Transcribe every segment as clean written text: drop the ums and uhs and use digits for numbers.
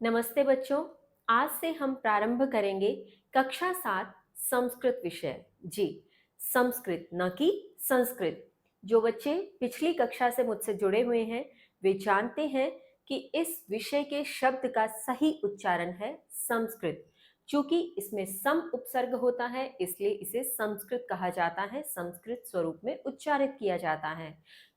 नमस्ते बच्चों। आज से हम प्रारंभ करेंगे कक्षा 7 संस्कृत विषय। जी, संस्कृत, न कि संस्कृत। जो बच्चे पिछली कक्षा से मुझसे जुड़े हुए हैं वे जानते हैं कि इस विषय के शब्द का सही उच्चारण है संस्कृत। चूंकि इसमें सम उपसर्ग होता है इसलिए इसे संस्कृत कहा जाता है, संस्कृत स्वरूप में उच्चारित किया जाता है।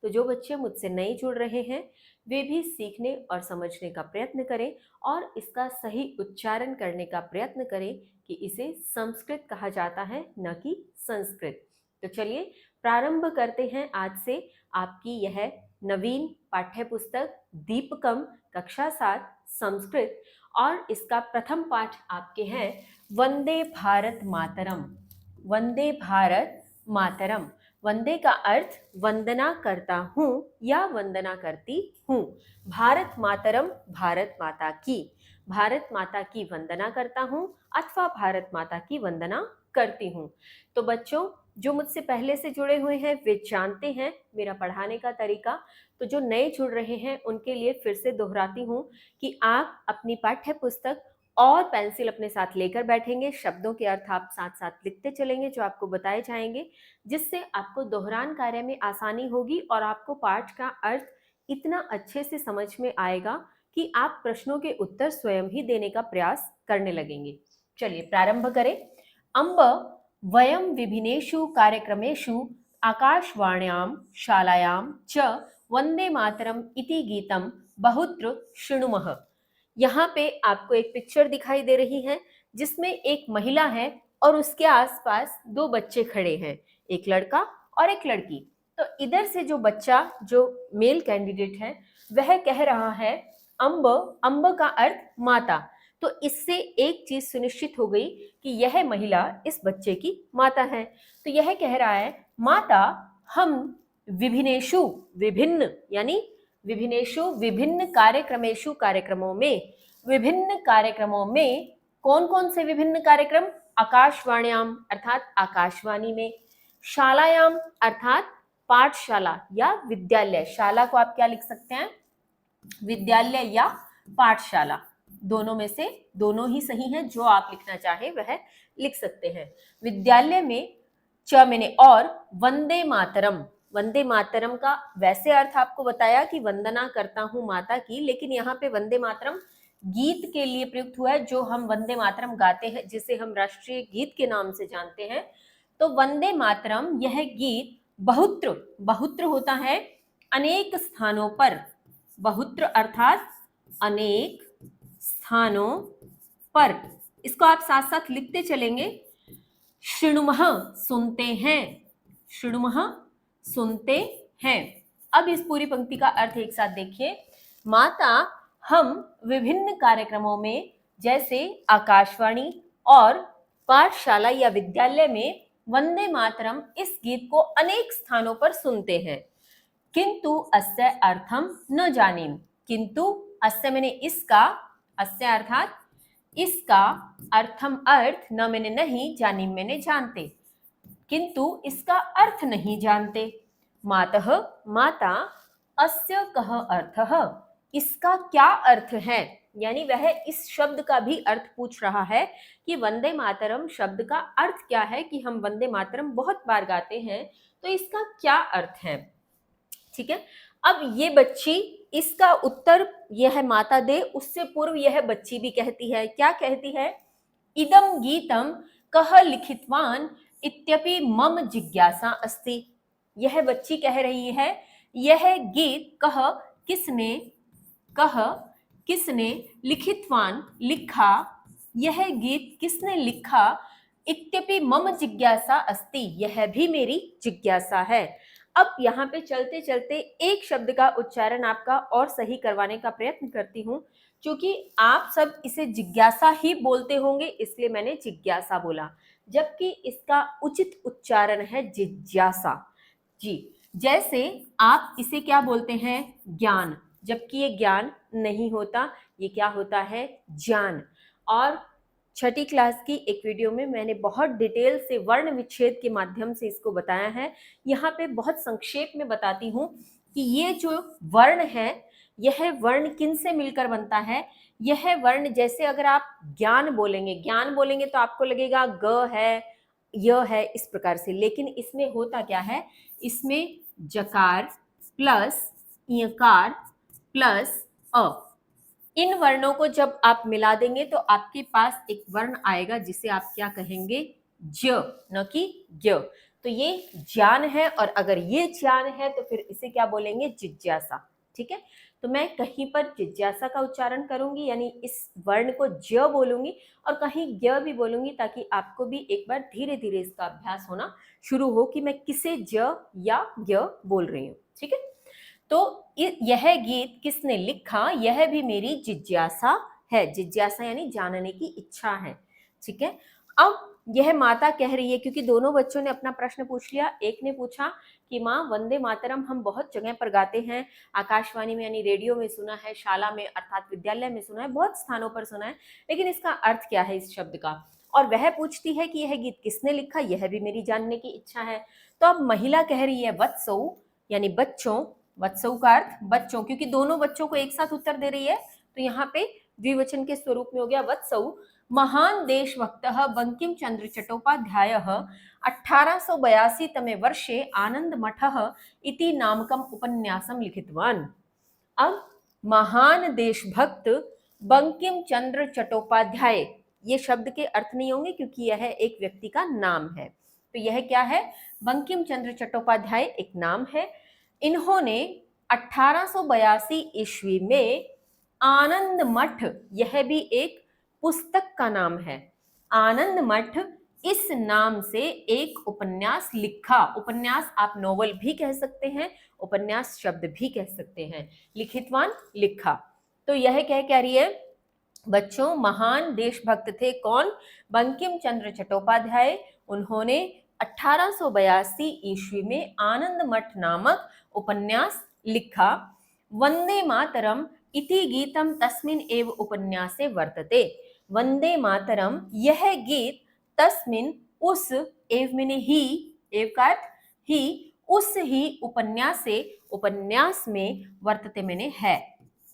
तो जो बच्चे मुझसे नए जुड़ रहे हैं वे भी सीखने और समझने का प्रयत्न करें और इसका सही उच्चारण करने का प्रयत्न करें कि इसे संस्कृत कहा जाता है, न कि संस्कृत। तो चलिए प्रारंभ करते हैं आज से आपकी यह नवीन पाठ्य पुस्तक दीपकम कक्षा 7 संस्कृत। और इसका प्रथम पाठ आपके हैं वंदे भारत मातरम। वंदे भारत मातरम। वंदे का अर्थ वंदना करता हूं या वंदना करती हूं। भारत मातरम, भारत माता की। भारत माता की वंदना करता हूं अथवा भारत माता की वंदना करती हूं। तो बच्चों जो मुझसे पहले से जुड़े हुए हैं वे जानते हैं मेरा पढ़ाने का तरीका। तो जो नए जुड़ रहे हैं उनके लिए फिर से दोहराती हूं कि आप अपनी पाठ्य पुस्तक और पेंसिल अपने साथ लेकर बैठेंगे, शब्दों के अर्थ आप साथ साथ लिखते चलेंगे जो आपको बताए जाएंगे, जिससे आपको दोहरान कार्य में आसानी होगी और आपको पाठ का अर्थ इतना अच्छे से समझ में आएगा कि आप प्रश्नों के उत्तर स्वयं ही देने का प्रयास करने लगेंगे। चलिए प्रारंभ करें। अम्ब वयम विभिन्नेषु कार्यक्रमेषु आकाशवाण्यां शालायां च वंदे मातरम इति गीतम बहुत्र शृणुमः। यहाँ पे आपको एक पिक्चर दिखाई दे रही है जिसमें एक महिला है और उसके आसपास दो बच्चे खड़े हैं, एक लड़का और एक लड़की। तो इधर से जो बच्चा, जो मेल कैंडिडेट है, वह कह रहा है अम्ब। अम्ब का अर्थ माता। तो इससे एक चीज सुनिश्चित हो गई कि यह महिला इस बच्चे की माता है। तो यह कह रहा है माता, हम विभिन्नेषु, विभिन्न यानी विभिन्नेषु विभिन्न कार्यक्रमेषु, कार्यक्रमों में, विभिन्न कार्यक्रमों में। कौन कौन से विभिन्न कार्यक्रम? आकाशवाण्याम अर्थात आकाशवाणी में, शालायाम अर्थात पाठशाला या विद्यालय। शाला को आप क्या लिख सकते हैं? विद्यालय या पाठशाला। दोनों में से दोनों ही सही हैं, जो आप लिखना चाहे वह लिख सकते हैं। विद्यालय में च मैंने और वंदे मातरम। वंदे मातरम का वैसे अर्थ आपको बताया कि वंदना करता हूं माता की, लेकिन यहाँ पे वंदे मातरम गीत के लिए प्रयुक्त हुआ है, जो हम वंदे मातरम गाते हैं, जिसे हम राष्ट्रीय गीत के नाम से जानते हैं। तो वंदे मातरम यह गीत बहुत्र, बहुत्र होता है अनेक स्थानों पर। बहुत्र अर्थात अनेक स्थानों पर। इसको आप साथ साथ लिखते चलेंगे। शृणुमः सुनते हैं, शृणुमः सुनते हैं। अब इस पूरी पंक्ति का अर्थ एक साथ देखिए। माता, हम विभिन्न कार्यक्रमों में जैसे आकाशवाणी और पाठशाला या विद्यालय में वंदे मातरम इस गीत को अनेक स्थानों पर सुनते हैं। किंतु अस्य अर्थम न जानीम। किंतु अस्य मैंने इसका, अस्य अर्थात इसका, अर्थम अर्थ, न मैंने नहीं, जानीम मैंने जानते, किंतु इसका अर्थ नहीं जानते। मातः माता, अस्य कः अर्थः, इसका क्या अर्थ है। यानी वह इस शब्द का भी अर्थ पूछ रहा है कि वंदे मातरम शब्द का अर्थ क्या है, कि हम वंदे मातरम बहुत बार गाते हैं, तो इसका क्या अर्थ है। ठीक है। अब ये बच्ची इसका उत्तर यह माता दे, उससे पूर्व यह बच्ची भी कहती है। क्या कहती है? इदम गीतम कह लिखितवान इत्यपि मम जिज्ञासा अस्ति। यह बच्ची कह रही है यह गीत कह किसने, कह किसने, लिखितवान लिखा, यह गीत किसने लिखा, इत्यपि मम जिज्ञासा अस्ति, यह भी मेरी जिज्ञासा है। अब यहाँ पे चलते चलते एक शब्द का उच्चारण आपका और सही करवाने का प्रयत्न करती हूँ। क्योंकि आप सब इसे जिज्ञासा ही बोलते होंगे इसलिए मैंने जिज्ञासा बोला, जबकि इसका उचित उच्चारण है जिज्ञासा। जी, जैसे आप इसे क्या बोलते हैं? ज्ञान, जबकि ये ज्ञान नहीं होता, ये क्या होता है? ज्ञान। और छठी क्लास की एक वीडियो में मैंने बहुत डिटेल से वर्ण विच्छेद के माध्यम से इसको बताया है। यहाँ पे बहुत संक्षेप में बताती हूँ कि ये जो वर्ण है, यह वर्ण किन से मिलकर बनता है। यह वर्ण, जैसे अगर आप ज्ञान बोलेंगे तो आपको लगेगा ग है, य है, इस प्रकार से। लेकिन इसमें होता क्या है, इसमें जकार प्लस ईकार प्लस अ, इन वर्णों को जब आप मिला देंगे तो आपके पास एक वर्ण आएगा जिसे आप क्या कहेंगे, ज, न कि ज्ञ। तो ये ज्ञान है, और अगर ये ज्ञान है तो फिर इसे क्या बोलेंगे, जिज्ञासा। ठीक है, तो मैं कहीं पर जिज्ञासा का उच्चारण करूंगी, यानी इस वर्ण को ज बोलूंगी, और कहीं ज्ञ भी बोलूंगी, ताकि आपको भी एक बार धीरे धीरे इसका अभ्यास होना शुरू हो कि मैं किसे ज या ज्ञ बोल रही हूँ। ठीक है, तो यह गीत किसने लिखा, यह भी मेरी जिज्ञासा है। जिज्ञासा यानी जानने की इच्छा है। ठीक है, अब यह माता कह रही है, क्योंकि दोनों बच्चों ने अपना प्रश्न पूछ लिया। एक ने पूछा कि माँ, वंदे मातरम हम बहुत जगह पर गाते हैं, आकाशवाणी में यानी रेडियो में सुना है, शाला में अर्थात विद्यालय में सुना है, बहुत स्थानों पर सुना है, लेकिन इसका अर्थ क्या है इस शब्द का। और वह पूछती है कि यह गीत किसने लिखा, यह भी मेरी जानने की इच्छा है। तो अब महिला कह रही है वत्सौ, यानी बच्चों, वत्सव का अर्थ बच्चों, क्योंकि दोनों बच्चों को एक साथ उत्तर दे रही है, तो यहाँ पे द्विवचन के स्वरूप में हो गया वत्सव। महान देशभक्त बंकिम चंद्र चट्टोपाध्याय 1882 तमे वर्षे आनंद मठ इति नामकम उपन्यासम लिखितवान। अब महान देशभक्त बंकिम चंद्र चट्टोपाध्याय, ये शब्द के अर्थ नहीं होंगे क्योंकि यह एक व्यक्ति का नाम है। तो यह क्या है, बंकिम चंद्र चट्टोपाध्याय एक नाम है। इन्होंने 1882 ईस्वी में आनंद मठ, यह भी एक पुस्तक का नाम है, आनंद मठ, इस नाम से एक उपन्यास लिखा। उपन्यास आप नोवेल भी कह सकते हैं, उपन्यास शब्द भी कह सकते हैं। लिखितवान, लिखा। तो यह कह रही है बच्चों, महान देशभक्त थे कौन, बंकिम चंद्र चट्टोपाध्याय। उन्होंने 1882 ईस्वी में आनंद मठ नामक उपन्यास लिखा। वंदे मातरम इति गीतम तस्मिन् एव उपन्यासे वर्तते। वंदे मातरम, यह गीत तस्मिन्, उस, एव मैंने ही, एव का अर्थ ही, उस ही उपन्यासे, उपन्यास में, वर्तते मैंने है,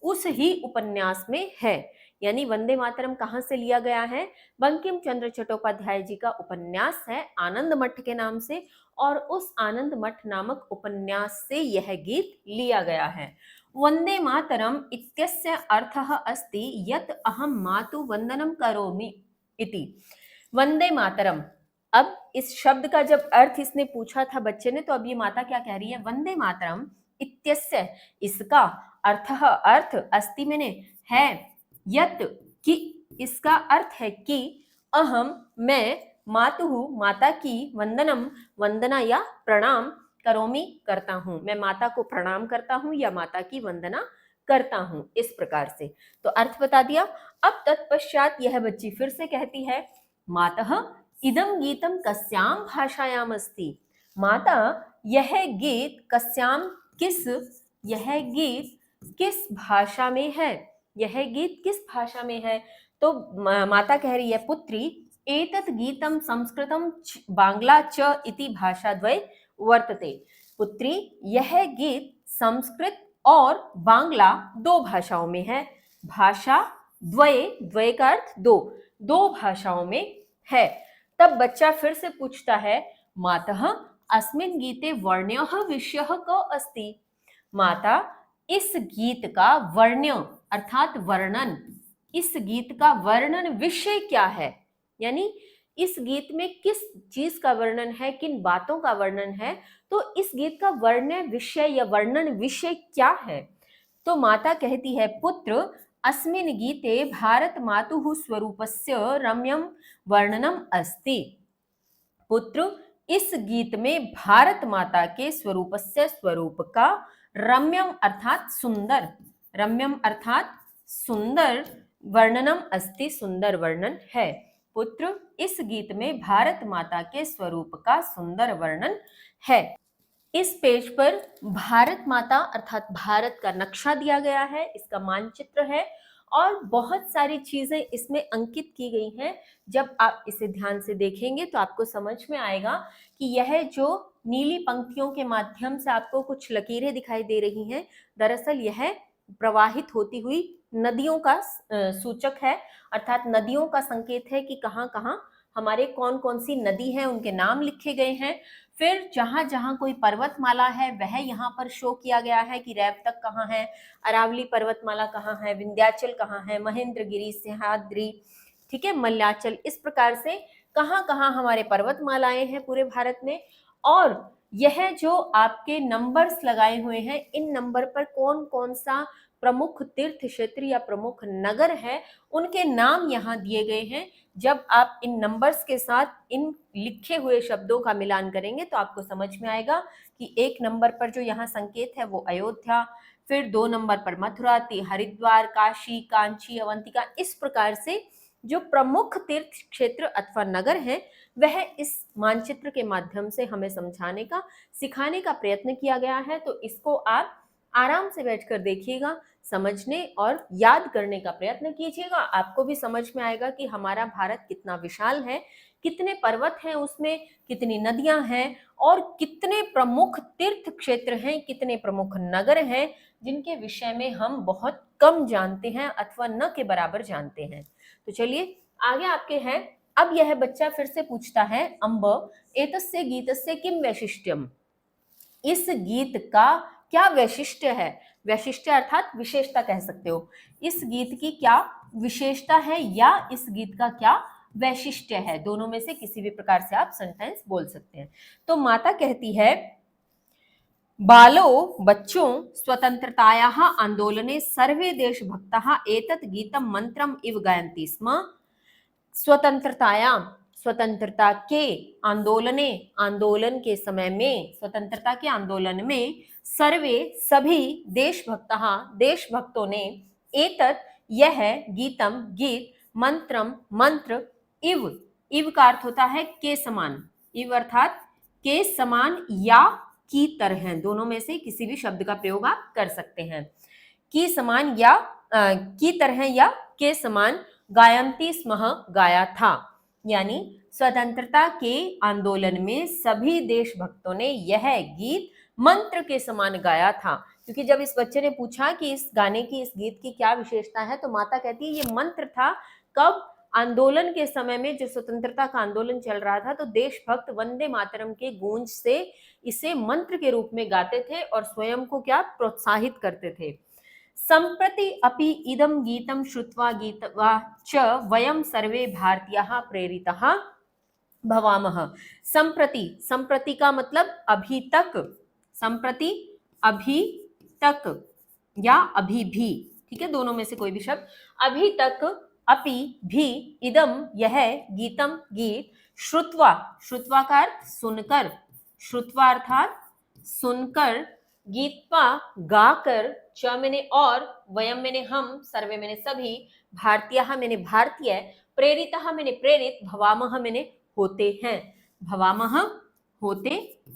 उस ही उपन्यास में है। यानी वंदे मातरम कहाँ से लिया गया है, बंकिम चंद्र चट्टोपाध्याय जी का उपन्यास है आनंद मठ के नाम से, और उस आनंद मठ नामक उपन्यास से यह गीत लिया गया है। वंदे मातरम इत्यस्य अर्थः अस्ति यत् अहं मातु वंदनम करोमि इति। वंदे मातरम, अब इस शब्द का जब अर्थ इसने पूछा था बच्चे ने, तो अब ये माता क्या कह रही है, वंदे मातरम इत्यस्य, इसका, अर्थः अर्थ, अस्ति मैंने है, यत कि, इसका अर्थ है कि, अहम मैं, मातुहु माता की, वंदनम वंदना या प्रणाम, करोमि करता हूं, मैं माता को प्रणाम करता हूं या माता की वंदना करता हूं, इस प्रकार से। तो अर्थ बता दिया। अब तत्पश्चात यह बच्ची फिर से कहती है, मातः इदं गीतम कस्यां भाषायाम अस्ति। माता, यह गीत कस्याम, किस, यह गीत किस भाषा में है, यह गीत किस भाषा में है। तो माता कह रही है, पुत्री एतत् गीतम संस्कृतम बांग्ला च इति भाषाद्वय वर्तते। पुत्री, यह गीत संस्कृत और बांग्ला दो भाषाओं में है। भाषा द्वय, द्वय का अर्थ दो, दो भाषाओं में है। तब बच्चा फिर से पूछता है, मातः अस्मिन् गीते वर्ण्यः विषयः को अस्ति। माता, इस गीत का वर्ण्य अर्थात वर्णन, इस गीत का वर्णन विषय क्या है, यानी इस गीत में किस चीज का वर्णन है, किन बातों का वर्णन है, तो इस गीत का वर्ण विषय या वर्णन विषय क्या है। तो माता कहती है, पुत्र अस्मिन् गीते भारत मातुः स्वरूपस्य रम्यं वर्णनम अस्ति। पुत्र, इस गीत में भारत माता के स्वरूपस्य, स्वरूप का, रम्यम अर्थात सुंदर, रम्यम अर्थात सुंदर, वर्णनम अस्ति, सुंदर वर्णन है। पुत्र, इस गीत में भारत माता के स्वरूप का सुंदर वर्णन है। इस पेज पर भारत माता अर्थात भारत का नक्शा दिया गया है, इसका मानचित्र है, और बहुत सारी चीजें इसमें अंकित की गई हैं। जब आप इसे ध्यान से देखेंगे तो आपको समझ में आएगा कि यह जो नीली पंक्तियों के माध्यम से आपको कुछ लकीरें दिखाई दे रही हैं, दरअसल यह प्रवाहित होती हुई नदियों का सूचक है, अर्थात नदियों का संकेत है कि कहाँ कहाँ हमारे कौन कौन सी नदी है, उनके नाम लिखे गए हैं। फिर जहां जहां कोई पर्वतमाला है वह यहाँ पर शो किया गया है कि रैवतक कहाँ है, अरावली पर्वतमाला कहाँ है, विंध्याचल कहाँ है, महेंद्रगिरी, सह्याद्री, ठीक है, मल्याचल, इस प्रकार से कहाँ कहाँ हमारे पर्वतमालाएं हैं पूरे भारत में। और यह जो आपके नंबर्स लगाए हुए हैं, इन नंबर पर कौन कौन सा प्रमुख तीर्थ क्षेत्र या प्रमुख नगर है, उनके नाम यहाँ दिए गए हैं। जब आप इन नंबर्स के साथ इन लिखे हुए शब्दों का मिलान करेंगे तो आपको समझ में आएगा कि 1 नंबर पर जो यहाँ संकेत है वो अयोध्या, फिर 2 नंबर पर मथुरा, हरिद्वार, काशी, कांची, अवंतिका, इस प्रकार से जो प्रमुख तीर्थ क्षेत्र अथवा नगर हैं वह इस मानचित्र के माध्यम से हमें समझाने का, सिखाने का प्रयत्न किया गया है। तो इसको आप आराम से बैठकर देखिएगा, समझने और याद करने का प्रयत्न कीजिएगा। आपको भी समझ में आएगा कि हमारा भारत कितना विशाल है, कितने पर्वत हैं उसमें, कितनी नदियां हैं और कितने प्रमुख तीर्थ क्षेत्र हैं, कितने प्रमुख नगर हैं जिनके विषय में हम बहुत कम जानते हैं अथवा न के बराबर जानते हैं। तो चलिए आगे आपके हैं। अब यह बच्चा फिर से पूछता है, अम्ब एतस्य गीतस्य किम वैशिष्ट्यम, इस गीत का क्या वैशिष्ट्य है। वैशिष्ट्य अर्थात विशेषता कह सकते हो। इस गीत की क्या विशेषता है या इस गीत का क्या वैशिष्ट्य है, दोनों में से किसी भी प्रकार से आप सेंटेंस बोल सकते हैं। तो माता कहती है, बालो बच्चों स्वतंत्रतायाः आंदोलने सर्वे देशभक्ताः एतत् गीतं मंत्रम इव गायन्ति स्म। स्वतंत्रतायां, स्वतंत्रता के, आंदोलने, आंदोलन के समय में, स्वतंत्रता के आंदोलन में, सर्वे सभी देशभक्तः, देशभक्तों ने, एतत् यह गीतम गीत, मंत्रम मंत्र, इव, इव का अर्थ होता है के समान, इव अर्थात के समान या की तरह, दोनों में से किसी भी शब्द का प्रयोग आप कर सकते हैं। की समान या की तरह या के समान गायन्ति स्मः गाया था, यानी स्वतंत्रता के आंदोलन में सभी देशभक्तों ने यह गीत मंत्र के समान गाया था। क्योंकि जब इस बच्चे ने पूछा कि इस गाने की, इस गीत की क्या विशेषता है, तो माता कहती है ये मंत्र था। कब? आंदोलन के समय में, जो स्वतंत्रता का आंदोलन चल रहा था, तो देशभक्त वंदे मातरम के गूंज से इसे मंत्र के रूप में गाते थे और स्वयं को क्या प्रोत्साहित करते थे। सम्प्रति अपि इदं गीतं श्रुत्वा गीत्वा च वयं सर्वे भारतीयाः प्रेरिताः भवामः। सम्प्रति, सम्प्रति का मतलब अभी तक, सम्प्रति अभी तक या अभी भी, ठीक है, दोनों में से कोई भी शब्द। अभी तक, अपि भी, इदम यह, गीतम गीत, श्रुत्वा, श्रुत्वा का अर्थ सुनकर, श्रुत्वा अर्थात सुनकर, गीत्वा गाकर, च मैंने और, वयम मैंने हम, सर्वे मैंने सभी, भारतीयः मैंने भारतीय, प्रेरितः मैंने प्रेरित, भवामः मैंने होते हैं, भवामः होते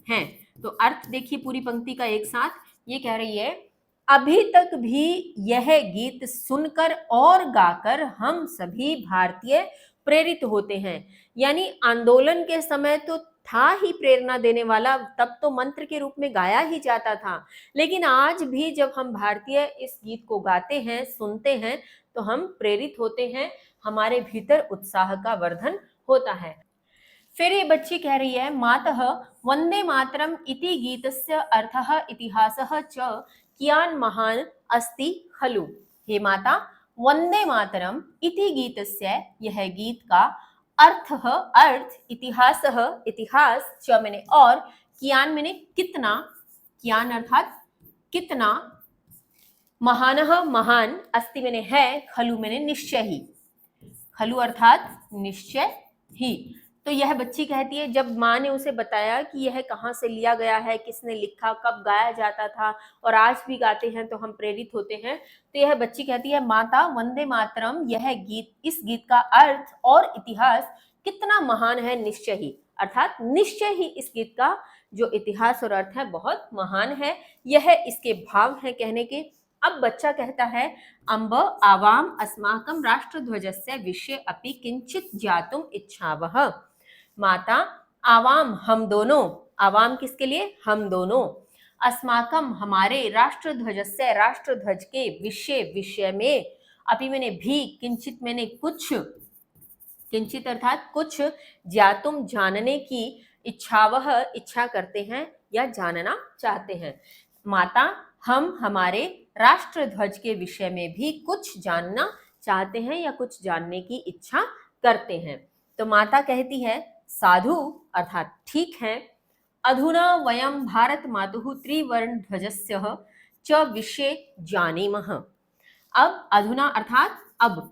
हैं। तो अर्थ देखिए पूरी पंक्ति का एक साथ, ये कह रही है अभी तक भी यह गीत सुनकर और गाकर हम सभी भारतीय प्रेरित होते हैं। यानी आंदोलन के समय तो था ही प्रेरणा देने वाला, तब तो मंत्र के रूप में गाया ही जाता था, लेकिन आज भी जब हम भारतीय इस गीत को गाते हैं, सुनते हैं, तो हम प्रेरित होते हैं, हमारे भीतर उत्साह का वर्धन होता है। फिर ये बच्ची कह रही है, मातः वंदे मातरम इति गीतस्य अर्थः इतिहासः च कियान् महान् अस्ति खलु। हे माता, वंदे मातरम इति गीतस्य, यह गीत का, अर्थः अर्थ, इतिहासः इतिहास, च मैंने और, कियान् मैंने कितना, कियान् अर्थात कितना, महानः महान, अस्ति मैंने है, खलु मैंने निश्चय ही, खलु अर्थात निश्चय ही। तो यह बच्ची कहती है, जब माँ ने उसे बताया कि यह कहाँ से लिया गया है, किसने लिखा, कब गाया जाता था और आज भी गाते हैं तो हम प्रेरित होते हैं, तो यह बच्ची कहती है, माता वंदे मातरम, यह गीत, इस गीत का अर्थ और इतिहास कितना महान है, निश्चय ही, अर्थात निश्चय ही इस गीत का जो इतिहास और अर्थ है बहुत महान है। यह इसके भाव है कहने के। अब बच्चा कहता है अम्ब आवाम अस्माकं राष्ट्रध्वजस्य विषये अपि किंचित ज्ञातुम इच्छावः। माता आवाम हम दोनों, आवाम किसके लिए, हम दोनों, अस्माकम हमारे राष्ट्रध्वजस्य राष्ट्रध्वज के विषय विषय में, अपि मैंने भी, किंचित मैंने कुछ, किंचित अर्थात कुछ, ज्ञातुम जानने की, इच्छावह इच्छा करते हैं या जानना चाहते हैं। माता हम हमारे राष्ट्रध्वज के विषय में भी कुछ जानना चाहते हैं या कुछ जानने की इच्छा करते हैं। तो माता कहती है साधु अर्थात ठीक है, अधुना वयं भारत मातुः त्रिवर्ण ध्वजस्य च विषये जानीमः। अब अधुना अर्थात अब,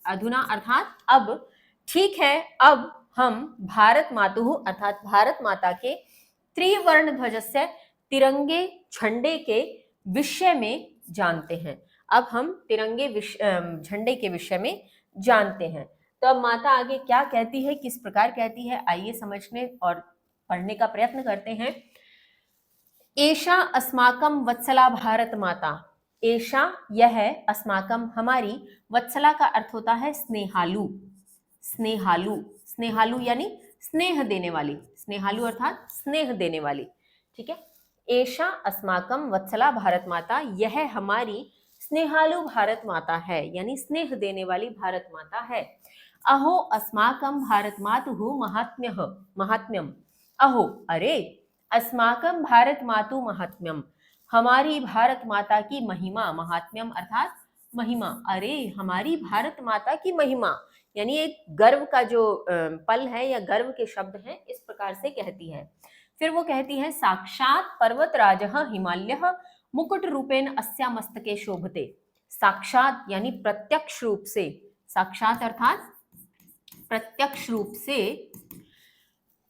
अधुना अर्थात अब, ठीक है अब हम भारत मातुः अर्थात भारत माता के त्रिवर्ण ध्वजस्य तिरंगे झंडे के विषय में जानते हैं। अब हम तिरंगे झंडे के विषय में जानते हैं। तो अब माता आगे क्या कहती है, किस प्रकार कहती है, आइए समझने और पढ़ने का प्रयत्न करते हैं। एषा अस्माकं वत्सला भारत माता, एषा यह अस्माकं हमारी, वत्सला का अर्थ होता है स्नेहालु, स्नेहालु, स्नेहालु यानी स्नेह देने वाली, स्नेहालु अर्थात स्नेह देने वाली, ठीक है। एषा अस्माकं वत्सला भारत माता, यह हमारी स्नेहालु भारत माता है, यानी स्नेह देने वाली भारत माता है। अहो अस्माकं भारत मातुः महात्म्यः, महात्म्यम, अहो अरे, अस्माकं भारत मातु महात्म्यम, हमारी भारत माता की महिमा, महात्म्यम अर्थात महिमा, अरे हमारी भारत माता की महिमा, यानी एक गर्व का जो पल है या गर्व के शब्द हैं, इस प्रकार से कहती है। फिर वो कहती है साक्षात पर्वतराजः हिमालयः मुकुट रूपेण अस्या मस्तके शोभते। साक्षात यानी प्रत्यक्ष रूप से, साक्षात अर्थात प्रत्यक्ष रूप से,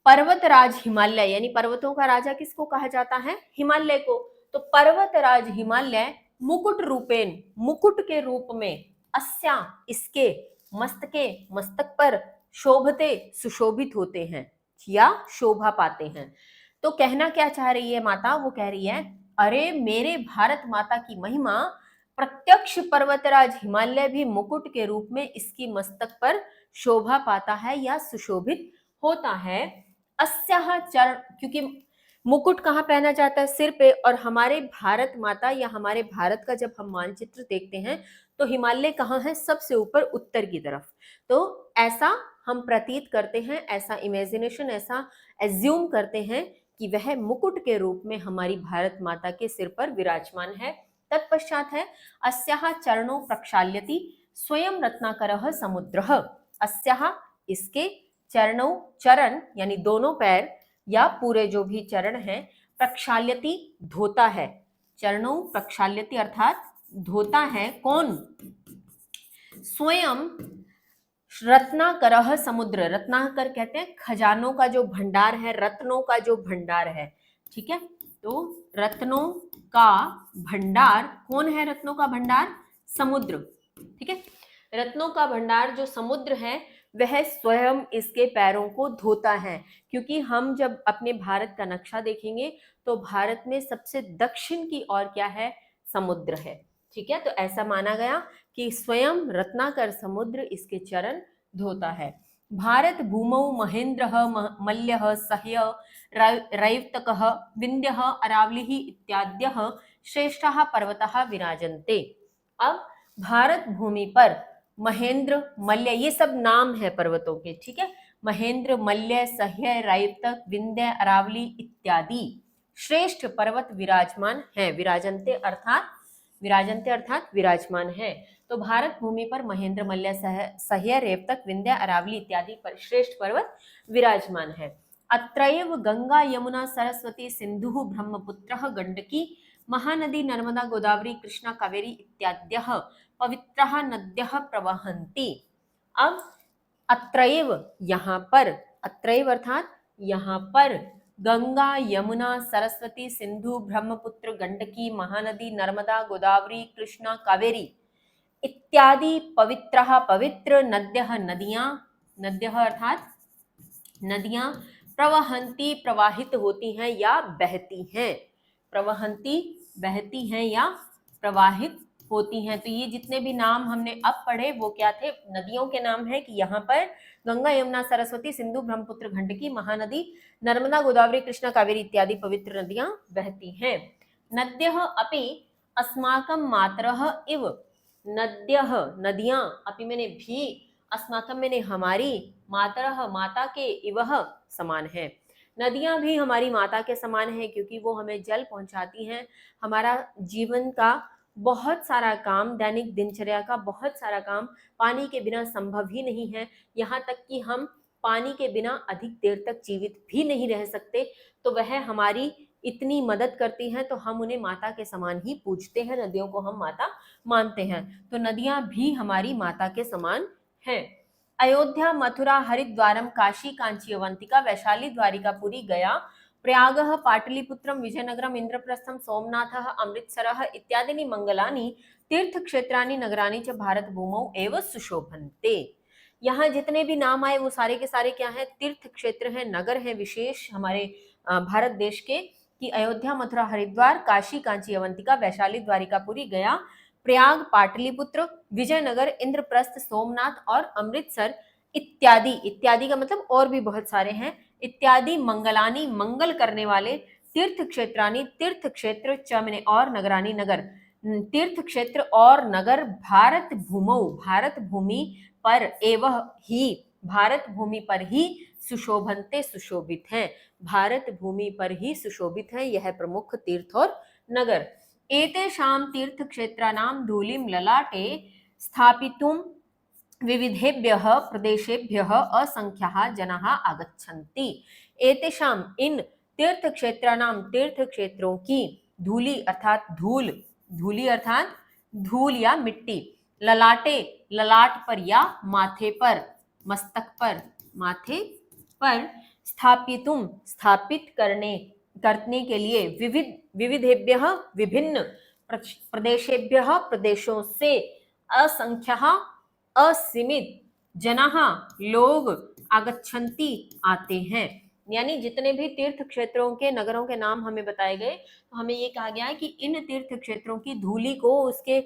पर्वतराज हिमालय यानी पर्वतों का राजा किसको कहा जाता है, हिमालय को। तो पर्वतराज हिमालय मुकुट रूपेण, मुकुट के रूप में, अस्या इसके, मस्तके मस्तक पर, शोभते सुशोभित होते हैं या शोभा पाते हैं। तो कहना क्या चाह रही है माता, वो कह रही है अरे मेरे भारत माता की महिमा, प्रत्यक्ष पर्वतराज हिमालय भी मुकुट के रूप में इसकी मस्तक पर शोभा पाता है या सुशोभित होता है। अस्याह चरण, क्योंकि मुकुट कहाँ पहना जाता है, सिर पे, और हमारे भारत माता या हमारे भारत का जब हम मानचित्र देखते हैं तो हिमालय कहाँ है, सबसे ऊपर उत्तर की तरफ। तो ऐसा हम प्रतीत करते हैं, ऐसा इमेजिनेशन, ऐसा एज्यूम करते हैं कि वह मुकुट के रूप में हमारी भारत माता के सिर पर विराजमान है। तत्पश्चात है अस्याह चरणों प्रक्षाल्यति स्वयं रत्नाकरः समुद्रः। अस्याह इसके, चरणों चरण यानी दोनों पैर या पूरे जो भी चरण हैं, प्रक्षाल्यति धोता है, चरणों प्रक्षाल्यति अर्थात धोता है, कौन, स्वयं रत्नाकरः समुद्र, रत्नाकर कहते हैं खजानों का जो भंडार है, रत्नों का जो भंडार है, ठीक है। तो रत्नों का भंडार, कौन है रत्नों का भंडार, समुद्र, ठीक है। रत्नों का भंडार जो समुद्र है वह स्वयं इसके पैरों को धोता है, क्योंकि हम जब अपने भारत का नक्शा देखेंगे तो भारत में सबसे दक्षिण की ओर क्या है, समुद्र है, ठीक है। तो ऐसा माना गया कि स्वयं रत्नाकर समुद्र इसके चरण धोता है। भारत भूमौ महेंद्रः मल्यः सह्य रैवतकः विंध्यः अरावलिः इत्याद्यः श्रेष्ठाः पर्वताः विराजन्ते। अब भारत भूमि पर महेंद्र, मल्य, ये सब नाम है पर्वतों के, ठीक है। महेंद्र, मल्य, सह्य, रैवतक, विंध्य, अरावली इत्यादि श्रेष्ठ पर्वत विराजमान है। विराजन्ते अर्थात विराजमान है। तो भारत भूमि पर महेंद्र, मल्य, सह्य, रेवतक, विंध्य, अरावली इत्यादि पर श्रेष्ठ पर्वत विराजमान है। अत्रैव गंगा यमुना सरस्वती सिंधु ब्रह्मपुत्रः गंडकी महानदी नर्मदा गोदावरी कृष्णा कावेरी इत्याद्यः पवित्रः नद्यः प्रवहन्ति। अब अत्रैव यहाँ पर, अत्रैव अर्थात यहाँ पर, गंगा यमुना सरस्वती सिंधु ब्रह्मपुत्र गंडकी महानदी नर्मदा गोदावरी कृष्णा कावेरी इत्यादि पवित्रः पवित्र, नद्यः नदियाँ, नद्यः अर्थात नदियाँ, प्रवहन्ति प्रवाहित होती हैं या बहती हैं, प्रवहन्ति बहती हैं या प्रवाहित होती हैं। तो ये जितने भी नाम हमने अब पढ़े वो क्या थे? नदियों के नाम है कि यहाँ पर गंगा, यमुना, सरस्वती, सिंधु, ब्रह्मपुत्र, गंडकी, महानदी, नर्मदा, गोदावरी, कृष्णा, कावेरी इत्यादि पवित्र नदियां बहती हैं। नद्यः अपि अस्माकं मातरः इव, नद्यः नदियां, अपि मैंने भी, अस्माकं मैंने हमारी, मातरः माता के, इवह समान है। नदियां भी हमारी माता के समान है क्योंकि वो हमें जल पहुंचाती हैं। हमारा जीवन का बहुत सारा काम, दैनिक दिनचर्या का बहुत सारा काम पानी के बिना संभव ही नहीं है। यहाँ तक कि हम पानी के बिना अधिक देर तक जीवित भी नहीं रह सकते। तो वह हमारी इतनी मदद करती हैं तो हम उन्हें माता के समान ही पूजते हैं, नदियों को हम माता मानते हैं। तो नदियां भी हमारी माता के समान हैं। अयोध्या, मथुरा, हरिद्वारम, काशी, कांची, अवंतिका, वैशाली, द्वारिकापुरी, गया, प्रयागः, पाटलिपुत्रम, विजयनगरम, इंद्रप्रस्थम, सोमनाथः, अमृतसरः इत्यादीनि मंगलानि तीर्थक्षेत्राणि नगराणि च भारत भूमौ एव सुशोभन्ते। यहाँ जितने भी नाम आए वो सारे के सारे क्या हैं? तीर्थ क्षेत्र हैं, नगर हैं विशेष हमारे भारत देश के, कि अयोध्या, मथुरा, हरिद्वार, काशी, कांची, अवंतिका, वैशाली, द्वारिकापुरी, गया, प्रयाग, पाटलिपुत्र, विजयनगर, इंद्रप्रस्थ, सोमनाथ और अमृतसर इत्यादि। इत्यादि का मतलब और भी बहुत सारे हैं। इत्यादि मंगलानी, मंगल करने वाले, तीर्थ क्षेत्रानी, तीर्थ क्षेत्र, चमने और नगरानी, नगर, तीर्थ क्षेत्र और नगर, भारत भूमौ, भारत भूमि पर, एवं ही, भारत भूमि पर ही, सुशोभन्ते सुशोभित हैं, भारत भूमि पर ही सुशोभित हैं यह प्रमुख तीर्थ और नगर। एतेषां तीर्थक्षेत्राणां धूलिं ललाटे स्थापितुं विविधेभ्यः प्रदेशेभ्यः असंख्याः जनाः आगच्छन्ति। एतेषां, इन तीर्थक्षेत्राणां, तीर्थक्षेत्रों की, धूलि अर्थात धूल, धूलि अर्थात धूल या मिट्टी, ललाटे, ललाट पर या माथे पर, मस्तक पर, माथे पर, स्थापितुम, स्थापित करने के लिए, विविध, विविधेभ्यः विभिन्न, प्रदेशेभ्यः प्रदेशों से, असंख्यः असीमित, जनाः लोग, आगच्छन्ति आते हैं। यानी जितने भी तीर्थ क्षेत्रों के, नगरों के नाम हमें बताए गए तो हमें ये कहा गया है कि इन तीर्थ क्षेत्रों की धूलि को, उसके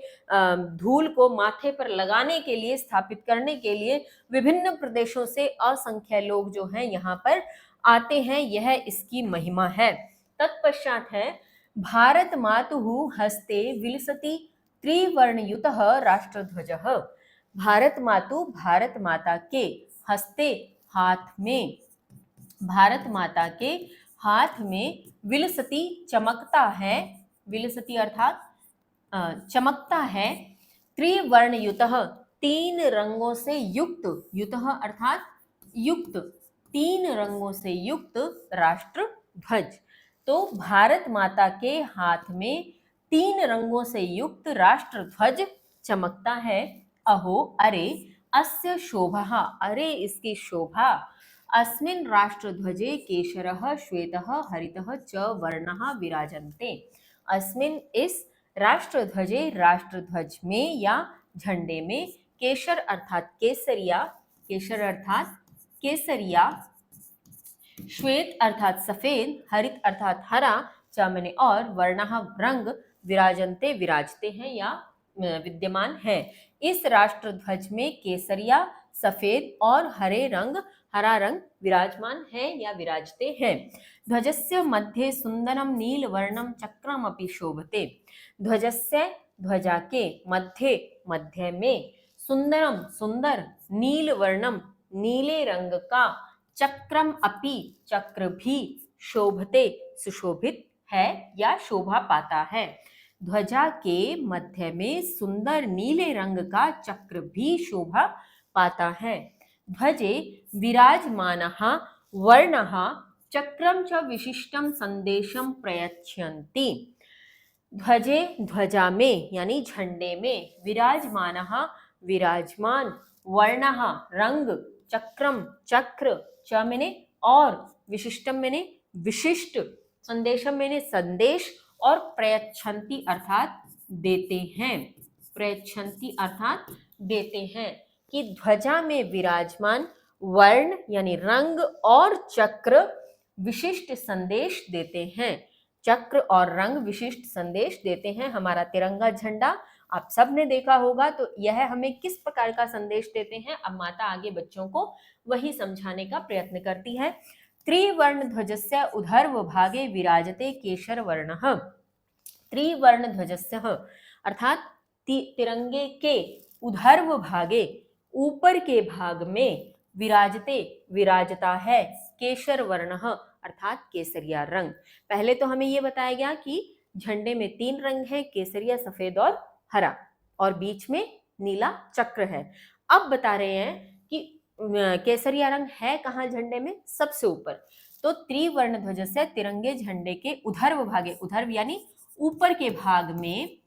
धूल को माथे पर लगाने के लिए, स्थापित करने के लिए विभिन्न प्रदेशों से असंख्य लोग जो हैं यहाँ पर आते हैं। यह इसकी महिमा है। तत्पश्चात है, भारत मातुः हस्ते विलसति त्रिवर्णयुतः राष्ट्रध्वजः। भारत मातु, भारत माता के, हस्ते हाथ में, भारत माता के हाथ में, विलसति चमकता है, विलसति अर्थात चमकता है, त्रिवर्णयुतः तीन रंगों से युक्त, युतः अर्थात युक्त, तीन रंगों से युक्त राष्ट्र ध्वज। तो भारत माता के हाथ में तीन रंगों से युक्त राष्ट्र ध्वज चमकता है। अहो, अरे, अस्य शोभः, अरे इसकी शोभा, अस्मिन् राष्ट्रध्वजे केशरः, श्वेतः, हरितः च वर्णः विराजन्ते। अस्मिन्, इस राष्ट्रध्वजे, राष्ट्रध्वज में या झंडे में, केशर अर्थात केसरिया, केशर अर्थात केसरिया, श्वेत अर्थात सफेद, हरित अर्थात हरा, चमने और वर्णः रंग, विराजन्ते विराजते हैं या विद्यमान है। इस राष्ट्रध्वज में केसरिया, सफेद और हरे रंग, हरा रंग विराजमान है या विराजते हैं। ध्वजस्य मध्ये सुंदरम नीलवर्णम चक्रमपि शोभते। ध्वजस्य, ध्वजा के, मध्य, मध्य में, सुंदरम सुंदर, नीलवर्णम नीले रंग का, चक्रम अपि चक्र भी, शोभते सुशोभित है या शोभा पाता है। ध्वजा के मध्य में सुंदर नीले रंग का चक्र भी शोभा पाता है। ध्वजे विराजमानः वर्णः चक्रम च विशिष्टम संदेशम प्रयच्छन्ति। ध्वजे, ध्वजा में यानी झंडे में, विराजमानः विराजमान, वर्णः रंग, चक्रम चक्र, च मैंने और, विशिष्टम मैंने विशिष्ट, संदेशम मैंने संदेश और प्रयच्छन्ति अर्थात देते हैं, प्रयच्छन्ति अर्थात देते हैं, कि ध्वजा में विराजमान वर्ण यानी रंग और चक्र विशिष्ट संदेश देते हैं। चक्र और रंग विशिष्ट संदेश देते हैं। हमारा तिरंगा झंडा आप सब ने देखा होगा, तो यह हमें किस प्रकार का संदेश देते हैं, अब माता आगे बच्चों को वही समझाने का प्रयत्न करती है। त्रिवर्ण ध्वजस्य ऊर्ध्वभागे विराजते केशर वर्णः। त्रिवर्ण ध्वजस्य अर्थात तिरंगे के ऊर्ध्व भागे, ऊपर के भाग में, विराजते विराजता है, केशर वर्ण अर्थात केसरिया रंग। पहले तो हमें यह बताया गया कि झंडे में 3 रंग है, केसरिया, सफेद और हरा, और बीच में नीला चक्र है। अब बता रहे हैं कि केसरिया रंग है कहाँ झंडे में, सबसे ऊपर। तो त्रिवर्ण ध्वज से तिरंगे झंडे के ऊर्ध्व भागे, ऊर्ध्व यानी ऊपर के भाग में,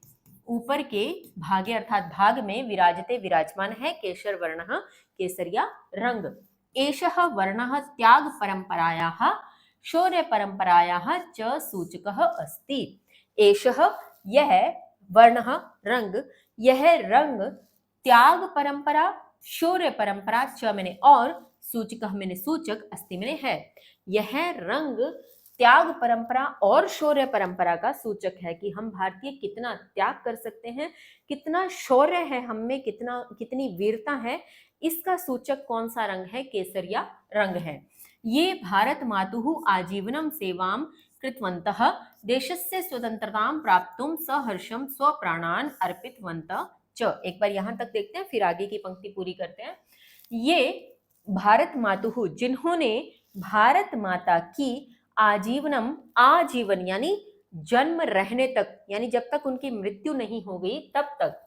ऊपर के भागे अर्थात भाग में, विराजते विराजमान है, केशर वर्ण केसरिया रंग। एषः वर्णः त्याग परंपरायाः शौर्य परंपरायाः च सूचकः अस्ति। एषः यह वर्णः रंग, यह रंग त्याग परंपरा, शौर्य परंपरा, च मैंने और, सूचकः मैंने सूचक, अस्ति मैंने है। यह रंग त्याग परंपरा और शौर्य परंपरा का सूचक है कि हम भारतीय कितना त्याग कर सकते हैं, कितना शौर्य है हम में, कितनी वीरता है, इसका सूचक कौन सा रंग है, केसरिया रंग है। ये भारत मातुः आजीवनम सेवाम कृतवन्तः देशस्य स्वतंत्रतां प्राप्तुं सहर्षम स्वप्राणान् अर्पितवन्तः च। एक बार यहां तक देखते हैं, फिर आगे की पंक्ति पूरी करते हैं। ये भारत मातुः, जिन्होंने भारत माता की आजीवनम, आजीवन यानी जन्म रहने तक, यानी जब तक उनकी मृत्यु नहीं हो गई तब तक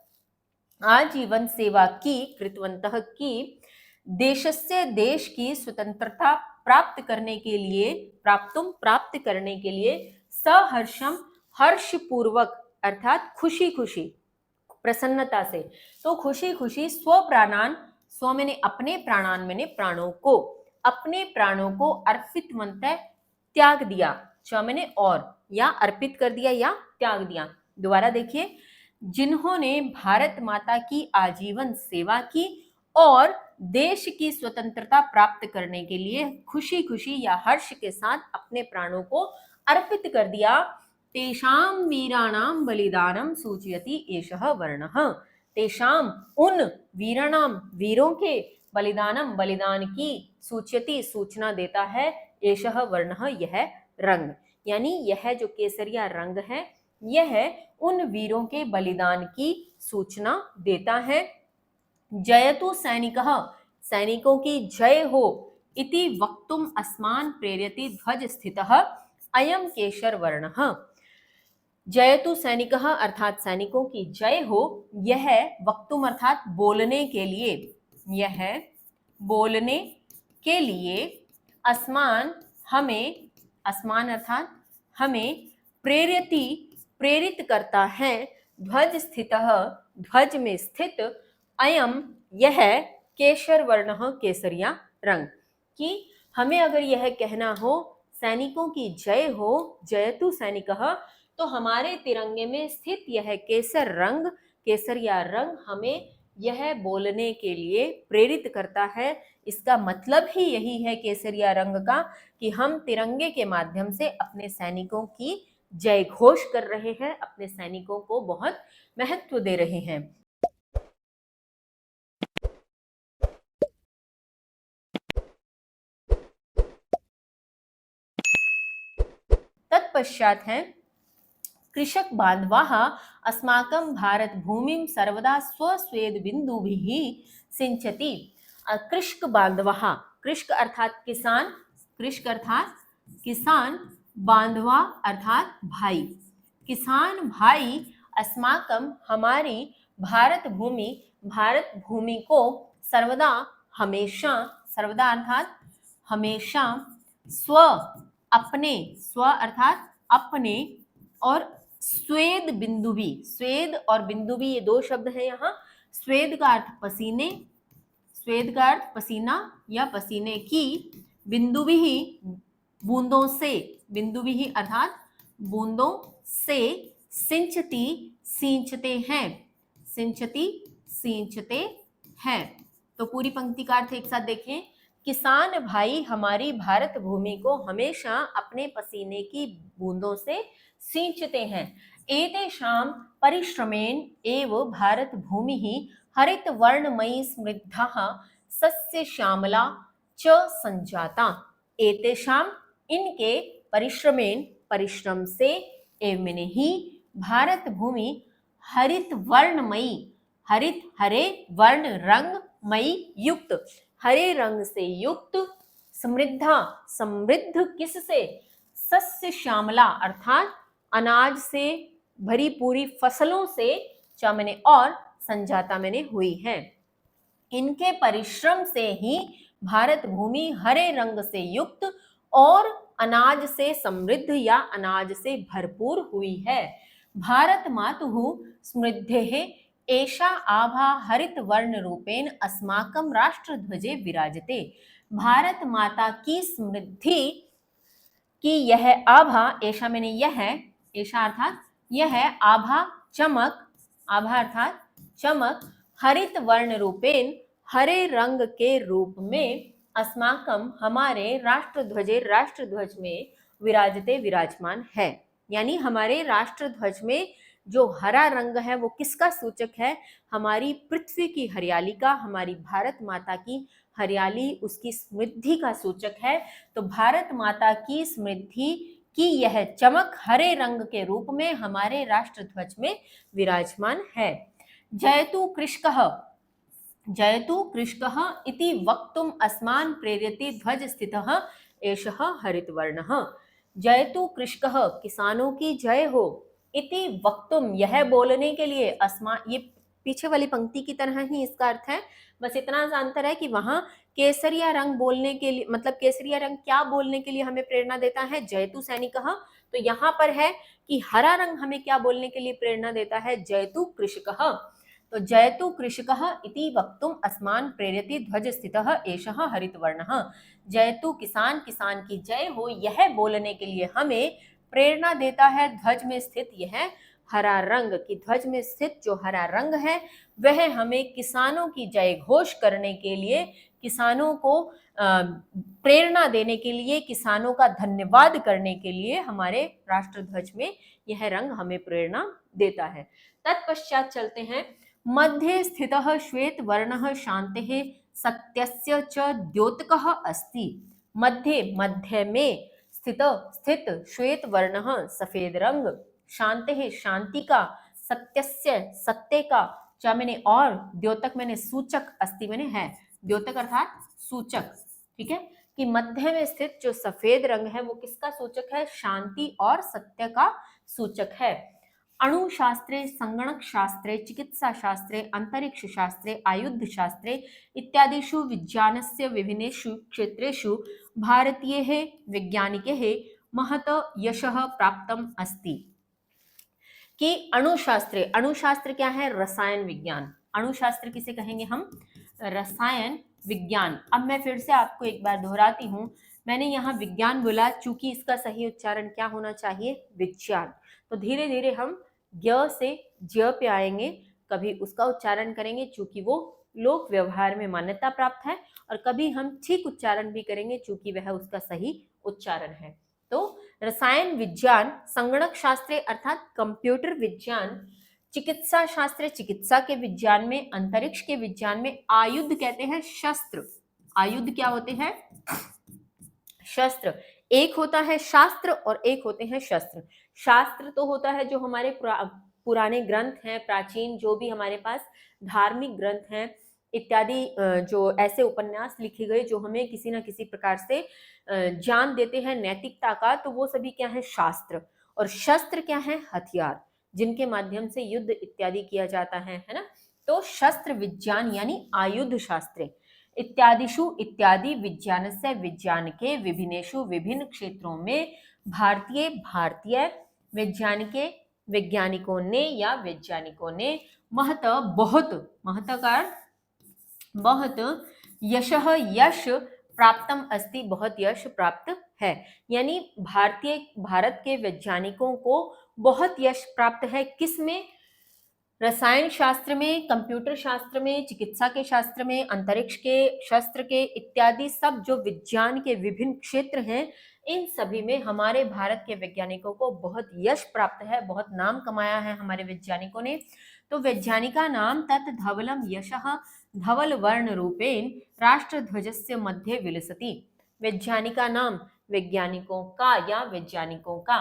आजीवन सेवा की, कृतवंतः की, देशस्य देश की स्वतंत्रता प्राप्त करने के लिए, प्राप्त करने के लिए, सहर्षम हर्ष पूर्वक अर्थात खुशी खुशी, प्रसन्नता से, तो खुशी खुशी, स्वप्राणान, स्व मैंने अपने, प्राणान मैंने प्राणों को, अपने प्राणों को, अर्पितवंत त्याग दिया, च मैंने और, या अर्पित कर दिया या त्याग दिया। दोबारा देखिए, जिन्होंने भारत माता की आजीवन सेवा की और देश की स्वतंत्रता प्राप्त करने के लिए खुशी खुशी या हर्ष के साथ अपने प्राणों को अर्पित कर दिया, तेषां वीराणां बलिदानम सूचयति एषः वर्णः। तेषां उन वीराणां वीरों के, बलिदानम बलिदान की, सूचयति सूचना देता है, एषः वर्णः यह रंग, यानी यह जो केसरिया रंग है यह उन वीरों के बलिदान की सूचना देता है। जयतु सैनिकः, सैनिकों की जय हो, इति वक्तुम अस्मान् प्रेरयति ध्वज स्थितः अयम केशर वर्णः। जयतु सैनिकः अर्थात सैनिकों की जय हो, यह वक्तुम अर्थात बोलने के लिए, यह बोलने के लिए, अस्मान हमें, अस्मान अर्थात हमें, प्रेरयति प्रेरित करता है, ध्वज स्थितः ध्वज में स्थित, अयम यह, केशर वर्णः केसरिया रंग, कि हमें अगर यह कहना हो सैनिकों की जय हो, जयतु सैनिकः, तो हमारे तिरंगे में स्थित यह केसर रंग, केसरिया रंग हमें यह बोलने के लिए प्रेरित करता है। इसका मतलब ही यही है केसरिया रंग का, कि हम तिरंगे के माध्यम से अपने सैनिकों की जय घोष कर रहे हैं, अपने सैनिकों को बहुत महत्व दे रहे हैं। तत्पश्चात है, कृषक बांधवाः अस्माकं भारत भूमिं सर्वदा स्वस्वेद बिंदुभिः सिंचति। कृषक बांधवाः, कृषक अर्थात किसान, कृषक अर्थात किसान, बांधवा अर्थात भाई, किसान भाई, अस्माकं हमारी, भारत भूमि को, सर्वदा हमेशा, सर्वदा अर्थात हमेशा, स्व अपने, स्व अर्थात अपने, और स्वेद बिंदु भी, स्वेद और बिंदु भी ये दो शब्द है यहाँ। स्वेद का अर्थ पसीने, स्वेद का अर्थ पसीना या पसीने की, बिंदु भी बूंदों से, बिंदु भी अर्थात बूंदों से, सिंचती सींचते हैं, सिंचती सींचते हैं। तो पूरी पंक्ति का अर्थ एक साथ देखें, किसान भाई हमारी भारत भूमि को हमेशा अपने पसीने की बूंदों से सींचते हैं। एतेषां परिश्रमेण एव भारत भूमि ही हरित वर्णमयी समृद्धा सस्य श्यामला च संजाता। एतेषां इनके परिश्रमेण परिश्रम से एवं ही भारत भूमि हरित वर्णमयी हरित हरे वर्ण रंगमयी युक्त हरे रंग से युक्त समृद्धा समृद्ध किससे सस्य श्यामला अर्थात अनाज से भरी पूरी फसलों से चा मैंने और संजाता मैंने हुई है। इनके परिश्रम से ही भारत भूमि हरे रंग से युक्त और अनाज से समृद्ध या अनाज से भरपूर हुई है। भारत मातुः समृद्धेः एषा आभा हरित वर्ण रूपेण अस्माकं राष्ट्रध्वजे विराजते। भारत माता की समृद्धि की यह आभा, ऐशा मैंने यह है, ऐशा अर्थात यह आभा चमक, आभा अर्थात चमक हरित वर्ण रूपेण हरे रंग के रूप में अस्माकम हमारे राष्ट्रध्वजे राष्ट्रध्वज में विराजते विराजमान है। यानी हमारे राष्ट्रध्वज में जो हरा रंग है वो किसका सूचक है? हमारी पृथ्वी की हरियाली का, हमारी भारत माता की हरियाली उसकी समृद्धि का सूचक है। तो भारत माता की समृद्धि की यह चमक हरे रंग के रूप में हमारे राष्ट्रध्वज में विराजमान है। जयतु कृषकः जयतु कृषकः इति वक्तुम् अस्मान् प्रेरयति ध्वज स्थितः एषः हरितवर्णः। जयतु कृषकः किसानों की जय हो, इति वक्तुम यह बोलने के लिए, अस्मा ये पीछे वाली पंक्ति की तरह ही इसका अर्थ है, बस इतना सा अंतर है कि वहां केसरिया रंग बोलने के लिए, मतलब केसरिया रंग क्या बोलने के लिए हमें प्रेरणा देता है? जयतु सैनिकः। तो यहाँ पर है कि हरा रंग हमें क्या बोलने के लिए प्रेरणा देता है? जयतु कृषकः। तो जयतु कृषकः इति वक्तुम अस्मान् प्रेरयति ध्वज स्थितः एषः हरितवर्णः। जयतु किसान, किसान की जय हो, यह बोलने के लिए हमें प्रेरणा देता है ध्वज में स्थित यह हरा रंग, कि ध्वज में स्थित जो हरा रंग है वह हमें किसानों की जय घोष करने के लिए, किसानों को प्रेरणा देने के लिए, किसानों का धन्यवाद करने के लिए हमारे राष्ट्रध्वज में यह रंग हमें प्रेरणा देता है। तत्पश्चात चलते हैं, मध्ये स्थितः श्वेत वर्णः शांतेः सत्यस्य च द्योतकः अस्ति। मध्य में स्थित श्वेत वर्णः सफेद रंग, शांतेः शांति का, सत्यस्य सत्य का, च मैंने और, द्योतक मैंने सूचक, अस्ति मैंने है, द्योतक अर्थात सूचक। ठीक है, कि मध्य में स्थित जो सफेद रंग है वो किसका सूचक है? शांति और सत्य का सूचक है। अणुशास्त्रे, संगणक शास्त्रे, चिकित्सा शास्त्रे, अंतरिक्ष शास्त्रे, आयुध शास्त्रे इत्यादिषु विज्ञानस्य विभिन्नेषु क्षेत्रेषु भारतीयैः वैज्ञानिकैः महत् यशः प्राप्तम् अस्ति। कि अणुशास्त्रे, अणुशास्त्र क्या है? रसायन विज्ञान। अणुशास्त्र किसे कहेंगे हम? रसायन विज्ञान। अब मैं फिर से आपको एक बार दोहराती हूँ, मैंने यहाँ विज्ञान बोला, चूंकि इसका सही उच्चारण क्या होना चाहिए? विज्ञान। तो धीरे धीरे हम ज्ञ से ज्य पे आएंगे, कभी उसका उच्चारण करेंगे चूंकि वो लोक व्यवहार में मान्यता प्राप्त है, और कभी हम ठीक उच्चारण भी करेंगे चूंकि वह उसका सही उच्चारण है। तो रसायन विज्ञान, संगणक शास्त्र अर्थात कंप्यूटर विज्ञान, चिकित्सा शास्त्र चिकित्सा के विज्ञान में, अंतरिक्ष के विज्ञान में, आयुध कहते हैं शस्त्र। आयुध क्या होते हैं? शस्त्र। एक होता है शास्त्र और एक होते हैं शस्त्र। शास्त्र तो होता है जो हमारे पुराने ग्रंथ हैं, प्राचीन जो भी हमारे पास धार्मिक ग्रंथ हैं इत्यादि, जो ऐसे उपन्यास लिखे गए जो हमें किसी न किसी प्रकार से ज्ञान देते हैं नैतिकता का, तो वो सभी क्या है? शास्त्र। और शस्त्र क्या है? हथियार, जिनके माध्यम से युद्ध इत्यादि किया जाता है ना। तो शस्त्र विज्ञान यानी आयुध शास्त्र इत्यादिषु इत्यादि विज्ञानस्य विज्ञान के विभिन्नेषु विभिन्न क्षेत्रों में भारतीय वैज्ञानिकों ने या वैज्ञानिकों ने महत का बहुत यश प्राप्तम अस्ति, बहुत यश प्राप्त है। यानी भारत के वैज्ञानिकों को बहुत यश प्राप्त है। किस में? रसायन शास्त्र में, कंप्यूटर शास्त्र में, चिकित्सा के शास्त्र में, अंतरिक्ष के, शस्त्र के इत्यादि सब जो विज्ञान के विभिन्न क्षेत्र हैं, इन सभी में हमारे भारत के वैज्ञानिकों को बहुत यश प्राप्त है, बहुत नाम कमाया है हमारे वैज्ञानिकों ने। तो वैज्ञानिका नाम तत् धवलम यशः धवल वर्ण रूपेण राष्ट्रध्वजस्य मध्ये विलसति। वैज्ञानिका नाम वैज्ञानिकों का या वैज्ञानिकों का,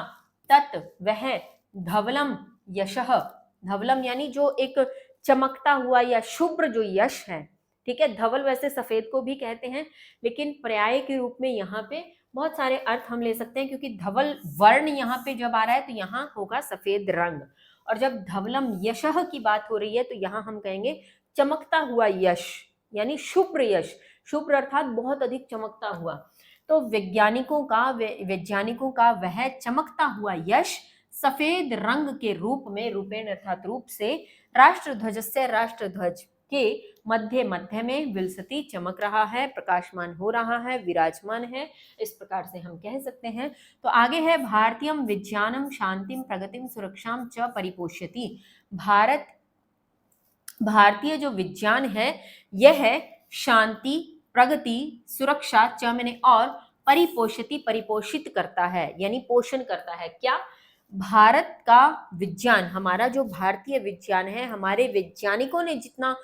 तत् वह, धवलम यशः, धवलम यानी जो एक चमकता हुआ या शुभ्र जो यश है, ठीक है। धवल वैसे सफेद को भी कहते हैं, लेकिन पर्याय के रूप में यहाँ पे बहुत सारे अर्थ हम ले सकते हैं, क्योंकि धवल वर्ण यहाँ पे जब आ रहा है तो यहाँ होगा सफेद रंग, और जब धवलम यशः की बात हो रही है तो यहाँ हम कहेंगे चमकता हुआ यश, यानी शुभ्र यश, शुभ्र अर्थात बहुत अधिक चमकता हुआ। तो वैज्ञानिकों का वह चमकता हुआ यश सफेद रंग के रूप में, रूपेण अर्थात रूप से, राष्ट्रध्वज से, राष्ट्रध्वज के मध्य मध्य में, विलसती चमक रहा है, प्रकाशमान हो रहा है, विराजमान है, इस प्रकार से हम कह सकते हैं। तो आगे है भारतीयम विज्ञानम शांतिम प्रगतिम सुरक्षाम च परिपोष्यति। भारतीय जो विज्ञान है यह है शांति, प्रगति, सुरक्षा, च मैंने और, परिपोषित, परिपोषित करता है, यानी पोषण करता है। क्या? भारत का विज्ञान, हमारा जो भारतीय विज्ञान है, हमारे वैज्ञानिकों ने जितना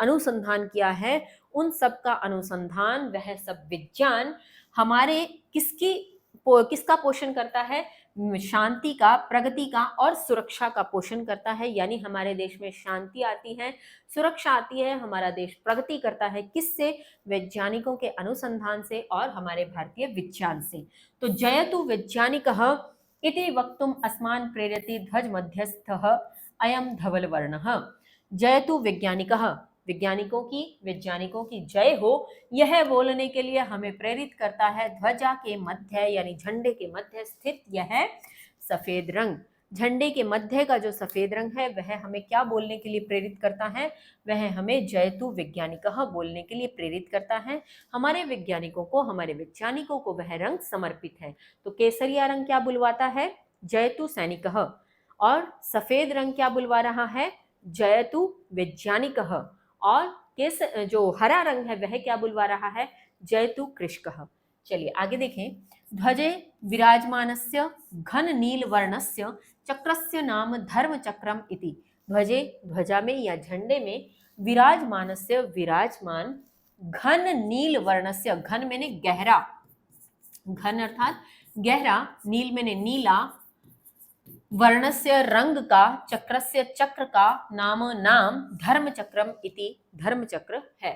अनुसंधान किया है, उन सब का अनुसंधान, वह सब विज्ञान हमारे किसका पोषण करता है? शांति का, प्रगति का और सुरक्षा का पोषण करता है। यानी हमारे देश में शांति आती है, सुरक्षा आती है, हमारा देश प्रगति करता है। किससे? वैज्ञानिकों के अनुसंधान से और हमारे भारतीय विज्ञान से। तो जयतु वैज्ञानिकः इति वक्तुम अस्मान् प्रेरयति ध्वज मध्यस्थः अयं धवल वर्णः। जयतु वैज्ञानिकः, वैज्ञानिकों की जय हो, यह बोलने के लिए हमें प्रेरित करता है ध्वजा के मध्य, यानी झंडे के मध्य स्थित यह सफेद रंग। झंडे के मध्य का जो सफेद रंग है वह हमें क्या बोलने के लिए प्रेरित करता है? वह हमें जयतु वैज्ञानिकः बोलने के लिए प्रेरित करता है। हमारे वैज्ञानिकों को, हमारे वैज्ञानिकों को वह रंग समर्पित है। तो केसरिया रंग क्या बुलवाता है? जयतु सैनिकः। और सफेद रंग क्या बुलवा रहा है? जयतु वैज्ञानिकः। और जो हरा रंग है वह क्या बुलवा रहा है? जयतु कृषकः। चलिए आगे देखें। ध्वजे विराजमानस्य घन नील वर्णस्य चक्रस्य नाम धर्म चक्रम इति। ध्वजे, ध्वजा में या झंडे में, विराजमानस्य विराजमान, घन नील वर्णस्य, घन मैंने गहरा, घन अर्थात गहरा, नील मैंने नीला, वर्णस्य रंग का, चक्रस्य चक्र का, नाम धर्म चक्रम इति, धर्म चक्र है।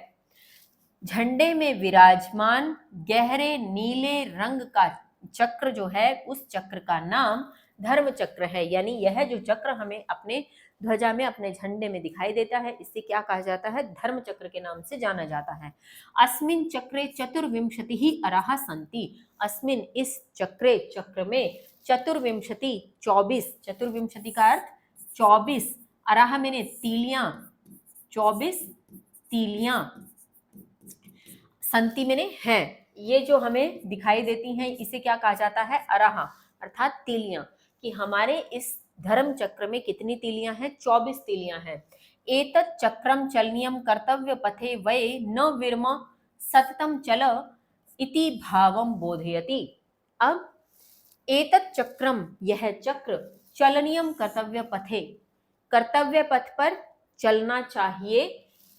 झंडे में विराजमान गहरे नीले रंग का चक्र जो है, उस चक्र का नाम धर्म चक्र है। यानी यह जो चक्र हमें अपने ध्वजा में, अपने झंडे में दिखाई देता है, इससे क्या कहा जाता है? धर्म चक्र के नाम से जाना जाता है। अस्मिन् चक्रे चतुर्विंशति ही अराः सन्ति। अस्मिन्, इस चक्रे, चक्र में, चतुर्विंशति 24, चतुर्विंशति का अर्थ 24, अराह मैंने तीलियां, 24 तीलियां, संति मैंने है, ये जो हमें दिखाई देती हैं इसे क्या कहा जाता है? अराह अर्थात तीलियां। कि हमारे इस धर्म चक्र में कितनी तीलियां हैं? 24 तीलियां हैं। एतत् चक्रम चलनीयम कर्तव्य पथे वै न विर्म सततम चल इति भावम बोधयति। अब एतत् चक्रम, यह चक्र, चलनीयम कर्तव्य पथे, कर्तव्य पथ पर चलना चाहिए,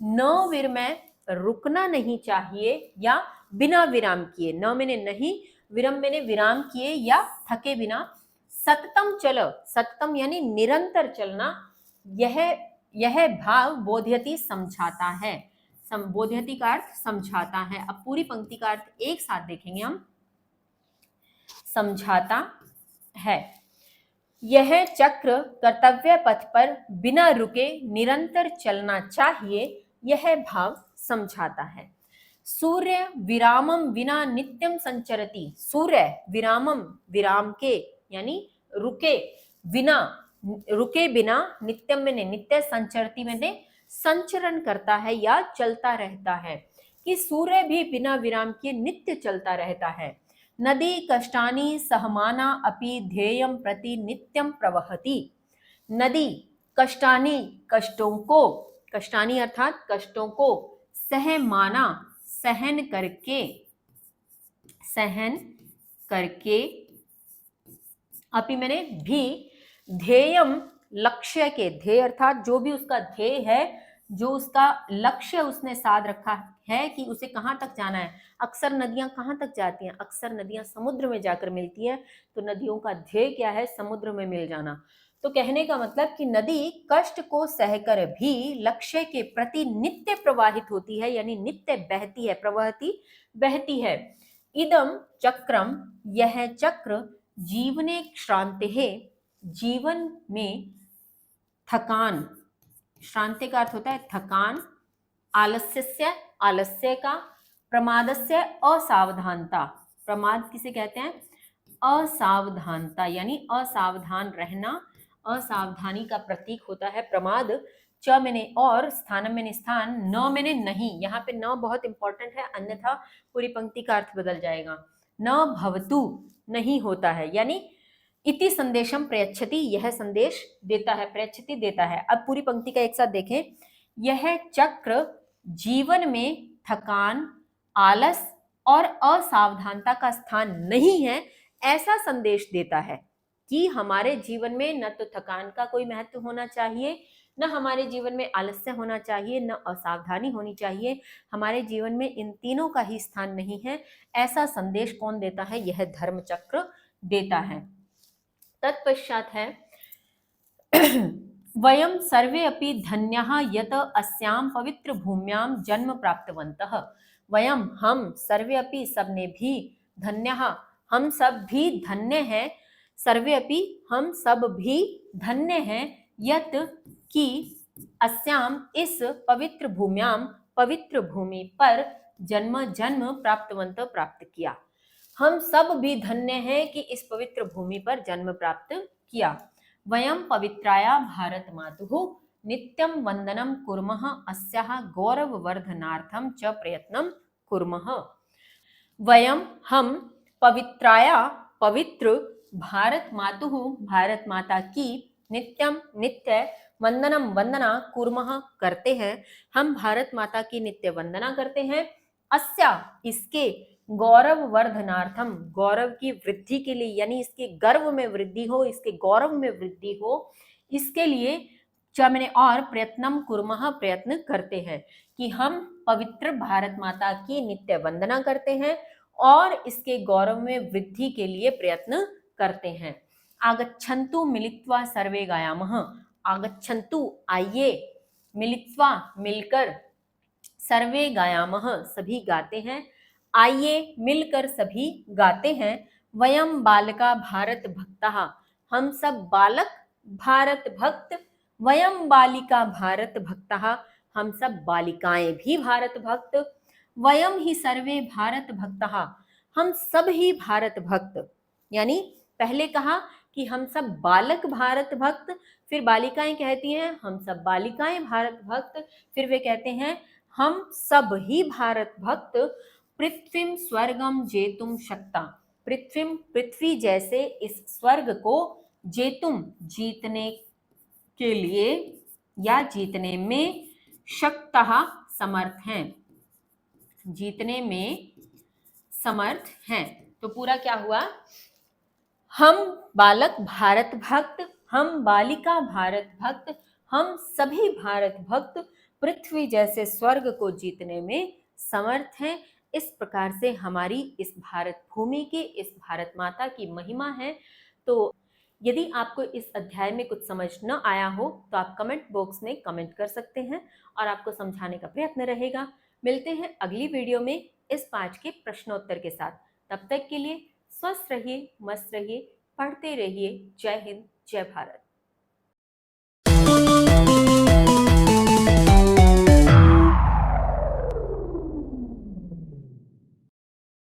न विरमय, रुकना नहीं चाहिए, या बिना विराम किए, न मैंने नहीं, विरम मैंने विराम किए या थके बिना, सततम चल, सततम यानी निरंतर चलना, यह भाव बोध्यति समझाता है। बोध्यति का अर्थ समझाता है। अब पूरी पंक्ति का अर्थ एक साथ देखेंगे हम। समझाता है, यह चक्र कर्तव्य पथ पर बिना रुके निरंतर चलना चाहिए, यह भाव समझाता है। सूर्य विरामम विना नित्यम संचरति। सूर्य विरामम, विराम के यानी रुके बिना, नित्यम मैंने नित्य, संचरति मैंने संचरण करता है या चलता रहता है। कि सूर्य भी बिना विराम के नित्य चलता रहता है। नदी कष्टानि सहमाना अपि ध्येयं प्रति नित्यं प्रवहति। नदी कष्टानि कष्टों को, कष्टानि अर्थात कष्टों को, सहमाना सहन करके, सहन करके, अपि मैंने भी, ध्येयम लक्ष्य के, ध्येय अर्थात जो भी उसका ध्येय है, जो उसका लक्ष्य उसने साध रखा है कि उसे कहाँ तक जाना है। अक्सर नदियां कहाँ तक जाती हैं, अक्सर नदियां समुद्र में जाकर मिलती हैं, तो नदियों का ध्येय क्या है, समुद्र में मिल जाना। तो कहने का मतलब कि नदी कष्ट को सहकर भी लक्ष्य के प्रति नित्य प्रवाहित होती है, यानी नित्य बहती है, प्रवहती बहती है। इदम चक्रम, यह चक्र, जीवने श्रांति है, जीवन में थकान, श्रांति का अर्थ होता है थकान, आलस्य, आलस्य का, प्रमादस्य असावधानता, प्रमाद किसे कहते हैं, असावधानता, यानी असावधान रहना, असावधानी का प्रतीक होता है प्रमाद। च मैंने और, स्थानम मैंने स्थान, न मैंने नहीं, यहाँ पे न बहुत इंपॉर्टेंट है, अन्यथा पूरी पंक्ति का अर्थ बदल जाएगा। न भवतु, नहीं होता है, यानी इति संदेशम प्रयच्छति, यह संदेश देता है, प्रयच्छति देता है। अब पूरी पंक्ति का एक साथ देखें, यह चक्र जीवन में थकान, आलस और असावधानता का स्थान नहीं है, ऐसा संदेश देता है कि हमारे जीवन में न तो थकान का कोई महत्व होना चाहिए, न हमारे जीवन में आलस्य होना चाहिए, न असावधानी होनी चाहिए, हमारे जीवन में इन तीनों का ही स्थान नहीं है। ऐसा संदेश कौन देता है, यह धर्म चक्र देता है। तत्पश्चात है वयम सर्वे अपि धन्याः यत अस्याम पवित्र भूम्याम जन्म प्राप्तवन्तः। वयम, हम, सर्वे अपि, सबने भी, धन्याः, हम सब भी धन्य हैं, सर्वे अपि, हम सब भी धन्य हैं, यत कि अस्याम, इस पवित्र भूम्याम, पवित्र भूमि पर, जन्म जन्म प्राप्तवंत, प्राप्त किया। हम सब भी धन्य हैं कि इस पवित्र भूमि पर जन्म प्राप्त किया। वयम पवित्राया भारत मातुः नित्यं वंदनम कुर्मः, अस्याः गौरववर्धनार्थं च प्रयत्नं कुर्मः। वयम, हम, पवित्राया, पवित्र, भारत मातुः, भारत माता की, नित्यम, नित्य, वंदनम, वंदना, कुर्मः, करते हैं, हम भारत माता की नित्य वंदना करते हैं, अस्या, इसके, गौरव वर्धनार्थम, गौरव की वृद्धि के लिए, यानी इसके गर्व में वृद्धि हो, इसके गौरव में वृद्धि हो, इसके लिए, क्या मैंने और, प्रयत्नम कुर्मः, प्रयत्न करते हैं, कि हम पवित्र भारत माता की नित्य वंदना करते हैं और इसके गौरव में वृद्धि के लिए प्रयत्न करते हैं। आगच्छन्तु मिलित्वा सर्वे गायामः, आगच्छन्तु, आइए, मिलित्वा, मिलकर, सर्वे गायामः, सभी गाते हैं, आइए, मिलकर सभी गाते हैं। वयम बालका भारत भक्तः, हम सब बालक भारत भक्त, वयम बालिका भारत भक्तः, हम सब बालिकाएं भी भारत भक्त, वयम ही सर्वे भारत भक्तः, हम सब ही भारत भक्त, यानी पहले कहा कि हम सब बालक भारत भक्त, फिर बालिकाएं कहती हैं हम सब बालिकाएं भारत भक्त, फिर वे कहते हैं हम सब ही भारत भक्त। पृथ्वीम स्वर्गम जेतुम शक्ता, पृथ्वीम, पृथ्वी जैसे इस स्वर्ग को, जेतुम, जीतने के लिए या जीतने में, शक्तः, समर्थ हैं, जीतने में समर्थ हैं। तो पूरा क्या हुआ, हम बालक भारत भक्त, हम बालिका भारत भक्त, हम सभी भारत भक्त पृथ्वी जैसे स्वर्ग को जीतने में समर्थ हैं। इस प्रकार से हमारी इस भारत भूमि की, इस भारत माता की महिमा है। तो यदि आपको इस अध्याय में कुछ समझ न आया हो तो आप कमेंट बॉक्स में कमेंट कर सकते हैं और आपको समझाने का प्रयत्न रहेगा। मिलते हैं अगली वीडियो में इस पाठ के प्रश्नोत्तर के साथ। तब तक के लिए स्वस्थ रहिए, मस्त रहिए, पढ़ते रहिए। जय हिंद, जय भारत।